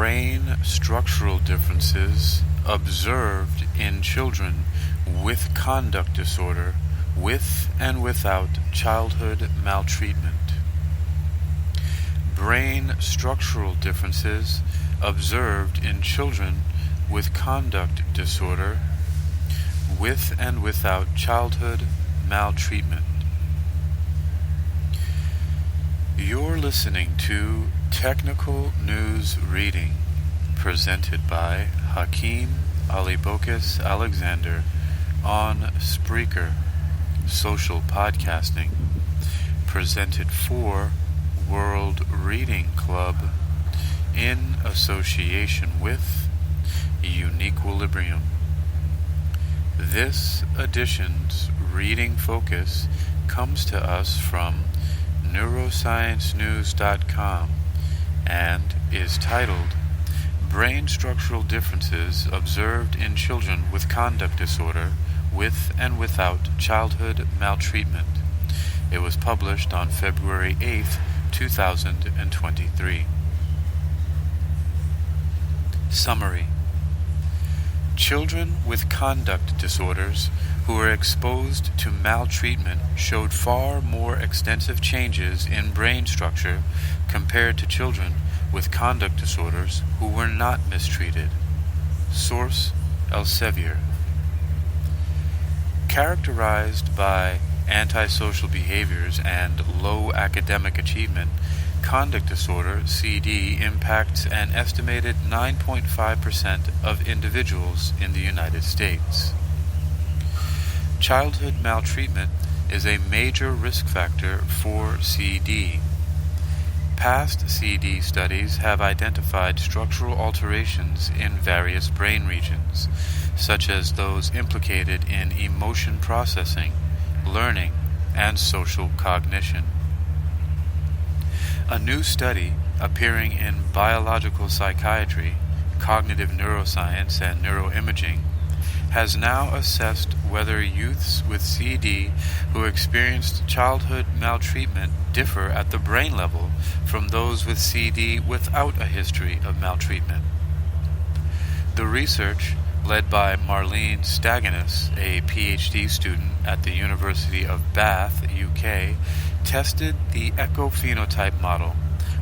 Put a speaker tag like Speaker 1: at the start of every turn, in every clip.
Speaker 1: brain structural differences observed in children with conduct disorder with and without childhood maltreatment. Brain structural differences observed in children with conduct disorder with and without childhood maltreatment. You're listening to Technical News Reading, presented by Hakeem Alibokis Alexander on Spreaker, social podcasting, presented for World Reading Club in association with UniquilibriuM. This edition's reading focus comes to us from neurosciencenews.com and is titled Brain Structural Differences Observed in Children with Conduct Disorder with and Without Childhood Maltreatment. It was published on February 8th, 2023. Summary. Children with conduct disorders who were exposed to maltreatment showed far more extensive changes in brain structure compared to children with conduct disorders who were not mistreated. Source: Elsevier. Characterized by antisocial behaviors and low academic achievement, conduct disorder, CD, impacts an estimated 9.5% of individuals in the United States. Childhood maltreatment is a major risk factor for CD. Past CD studies have identified structural alterations in various brain regions, such as those implicated in emotion processing, learning, and social cognition. A new study appearing in Biological Psychiatry, Cognitive Neuroscience, and Neuroimaging has now assessed whether youths with CD who experienced childhood maltreatment differ at the brain level from those with CD without a history of maltreatment. The research, led by Marlene Staganis, a PhD student at the University of Bath, UK, tested the echophenotype model,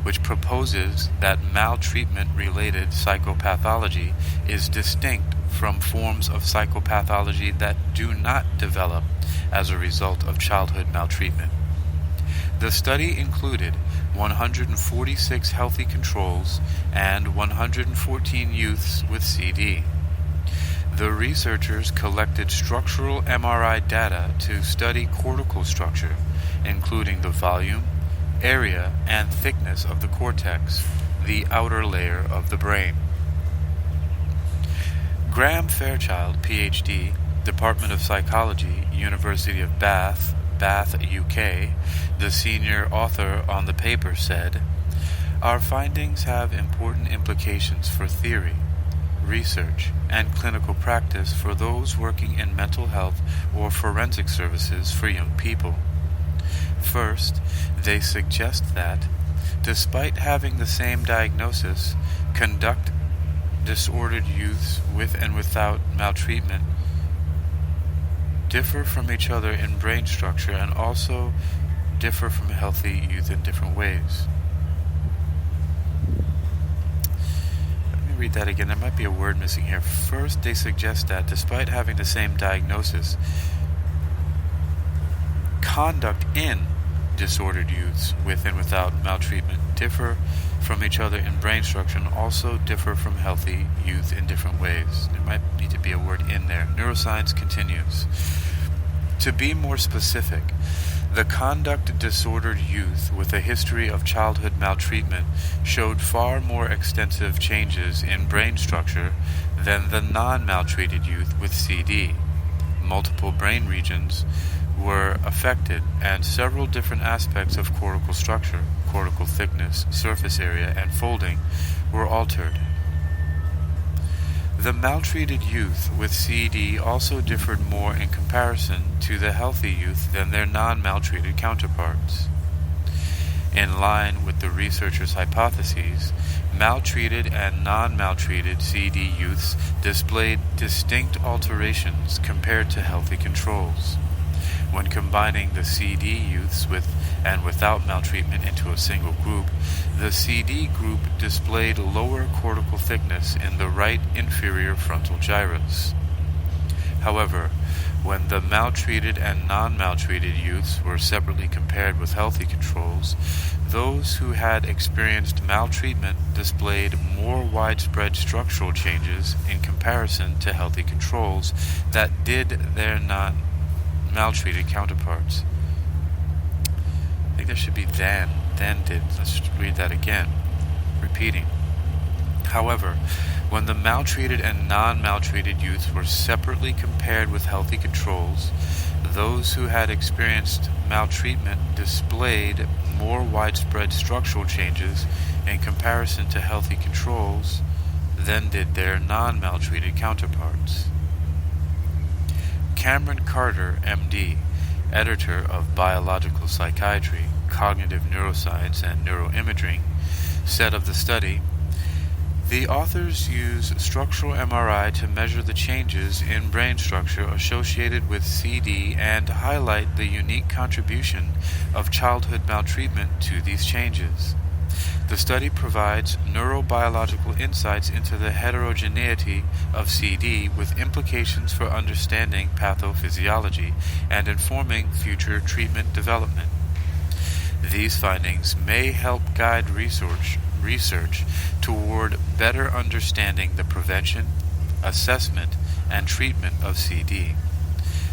Speaker 1: which proposes that maltreatment-related psychopathology is distinct from forms of psychopathology that do not develop as a result of childhood maltreatment. The study included 146 healthy controls and 114 youths with CD. The researchers collected structural MRI data to study cortical structure, including the volume, area, and thickness of the cortex, the outer layer of the brain. Graham Fairchild, PhD, Department of Psychology, University of Bath, UK, the senior author on the paper, said, "Our findings have important implications for theory, research, and clinical practice for those working in mental health or forensic services for young people. First, they suggest that, despite having the same diagnosis, conduct disordered youths with and without maltreatment differ from each other in brain structure and also differ from healthy youth in different ways." Let me read that again. There might be a word missing here. First, they suggest that, despite having the same diagnosis, conduct in disordered youths with and without maltreatment differ from each other in brain structure and also differ from healthy youth in different ways. There might need to be a word in there. Neuroscience continues. To be more specific, the conduct disordered youth with a history of childhood maltreatment showed far more extensive changes in brain structure than the non-maltreated youth with CD. Multiple brain regions were affected, and several different aspects of cortical structure, cortical thickness, surface area, and folding were altered. The maltreated youth with CD also differed more in comparison to the healthy youth than their non-maltreated counterparts. In line with the researchers' hypotheses, maltreated and non-maltreated CD youths displayed distinct alterations compared to healthy controls. When combining the CD youths with and without maltreatment into a single group, the CD group displayed lower cortical thickness in the right inferior frontal gyrus. However, when the maltreated and non-maltreated youths were separately compared with healthy controls, those who had experienced maltreatment displayed more widespread structural changes in comparison to healthy controls that did their non-maltreated counterparts. I think there should be then did. Let's read that again, repeating. However, when the maltreated and non-maltreated youths were separately compared with healthy controls, those who had experienced maltreatment displayed more widespread structural changes in comparison to healthy controls than did their non-maltreated counterparts. Cameron Carter, MD, editor of Biological Psychiatry, Cognitive Neuroscience, and Neuroimaging, said of the study, "The authors use structural MRI to measure the changes in brain structure associated with CD and highlight the unique contribution of childhood maltreatment to these changes. The study provides neurobiological insights into the heterogeneity of CD with implications for understanding pathophysiology and informing future treatment development. These findings may help guide research toward better understanding the prevention, assessment, and treatment of CD.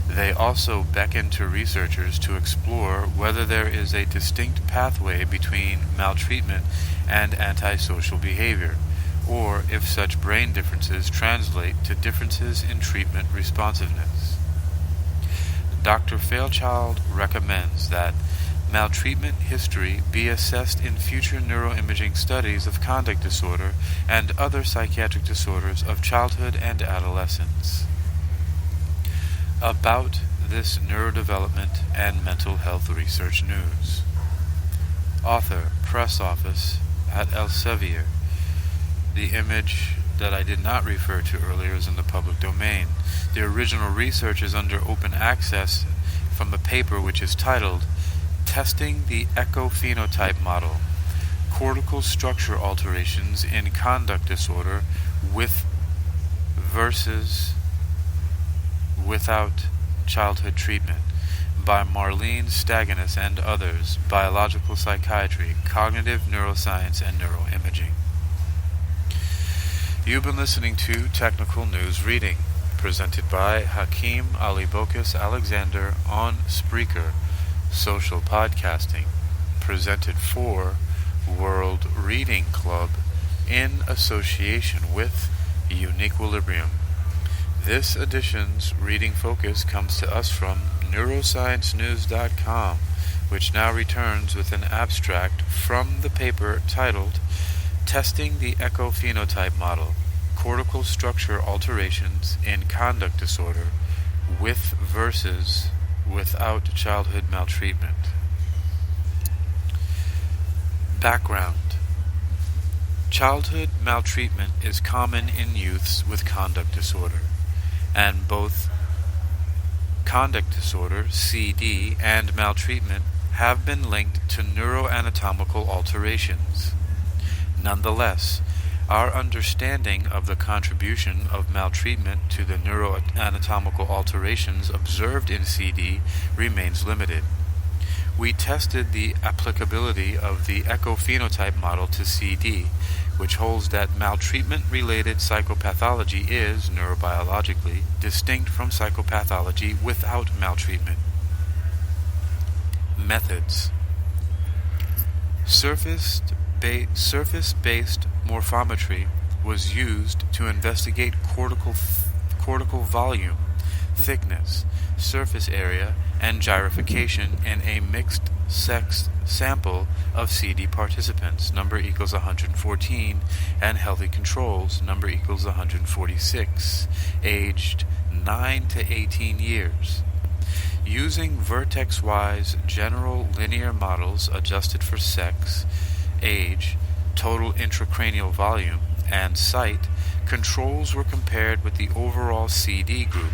Speaker 1: They also beckon to researchers to explore whether there is a distinct pathway between maltreatment and antisocial behavior, or if such brain differences translate to differences in treatment responsiveness. Dr. Fairchild recommends that maltreatment history be assessed in future neuroimaging studies of conduct disorder and other psychiatric disorders of childhood and adolescence." About this neurodevelopment and mental health research news. Author, Press Office at Elsevier. The image that I did not refer to earlier is in the public domain. The original research is under open access from a paper which is titled Testing the Echo-Phenotype Model, Cortical Structure Alterations in Conduct Disorder with versus without childhood treatment, by Marlene Staganis and others, Biological Psychiatry, Cognitive Neuroscience, and Neuroimaging. You've been listening to Technical News Reading, presented by Hakeem Ali-Bokus Alexander on Spreaker, social podcasting, presented for World Reading Club in association with UniquilibriuM. This edition's reading focus comes to us from neurosciencenews.com, which now returns with an abstract from the paper titled Testing the Echo-Phenotype Model, Cortical Structure Alterations in Conduct Disorder with versus without childhood maltreatment. Background. Childhood maltreatment is common in youths with conduct disorder, and both conduct disorder, CD, and maltreatment have been linked to neuroanatomical alterations. Nonetheless, our understanding of the contribution of maltreatment to the neuroanatomical alterations observed in CD remains limited. We tested the applicability of the echo-phenotype model to CD, which holds that maltreatment-related psychopathology is, neurobiologically, distinct from psychopathology without maltreatment. Methods. Surface-based morphometry was used to investigate cortical volume, thickness, surface area, and gyrification in a mixed-sex sample of CD participants, number equals 114, and healthy controls, number equals 146, aged 9 to 18 years. Using vertex-wise general linear models adjusted for sex, age, total intracranial volume, and sight, controls were compared with the overall CD group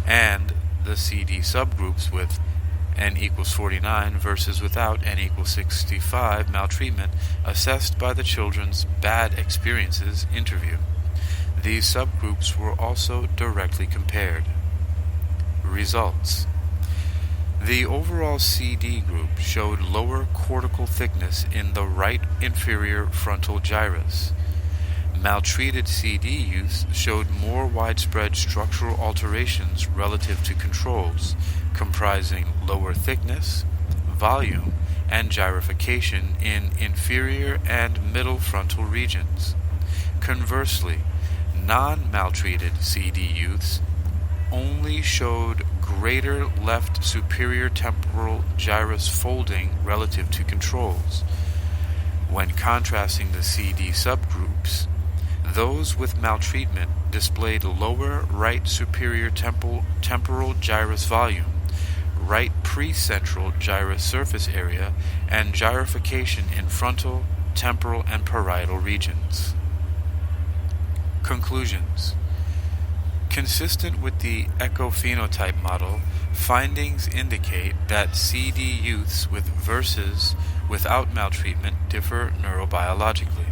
Speaker 1: and the CD subgroups with N equals 49 versus without N equals 65 maltreatment assessed by the children's bad experiences interview. These subgroups were also directly compared. Results. The overall CD group showed lower cortical thickness in the right inferior frontal gyrus. Maltreated CD youths showed more widespread structural alterations relative to controls, comprising lower thickness, volume, and gyrification in inferior and middle frontal regions. Conversely, non-maltreated CD youths only showed greater left superior temporal gyrus folding relative to controls. When contrasting the CD subgroups, those with maltreatment displayed lower right superior temporal gyrus volume, right precentral gyrus surface area, and gyrification in frontal, temporal, and parietal regions. Conclusions. Consistent with the echophenotype model, findings indicate that CD youths with versus without maltreatment differ neurobiologically.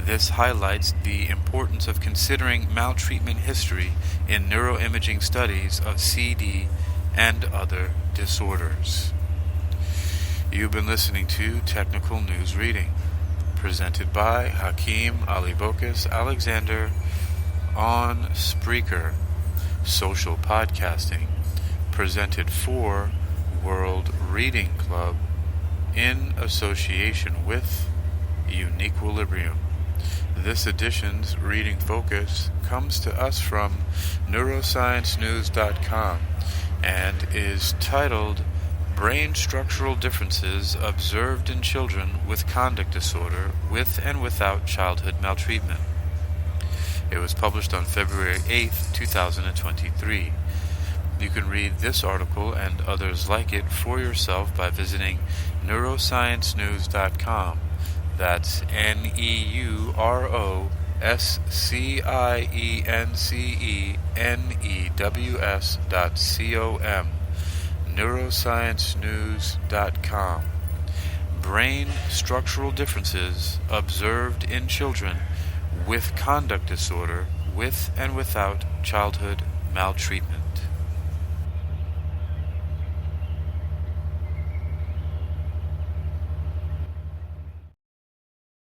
Speaker 1: This highlights the importance of considering maltreatment history in neuroimaging studies of CD and other disorders. You've been listening to Technical News Reading, presented by Hakeem Alibokas Alexander on Spreaker, social podcasting, presented for World Reading Club in association with UniquilibriuM. This edition's reading focus comes to us from neurosciencenews.com and is titled Brain Structural Differences Observed in Children with Conduct Disorder with and Without Childhood Maltreatment. It was published on February 8, 2023. You can read this article and others like it for yourself by visiting neurosciencenews.com. That's neurosciencenews.com. neurosciencenews.com. Brain structural differences observed in children with conduct disorder with and without childhood maltreatment.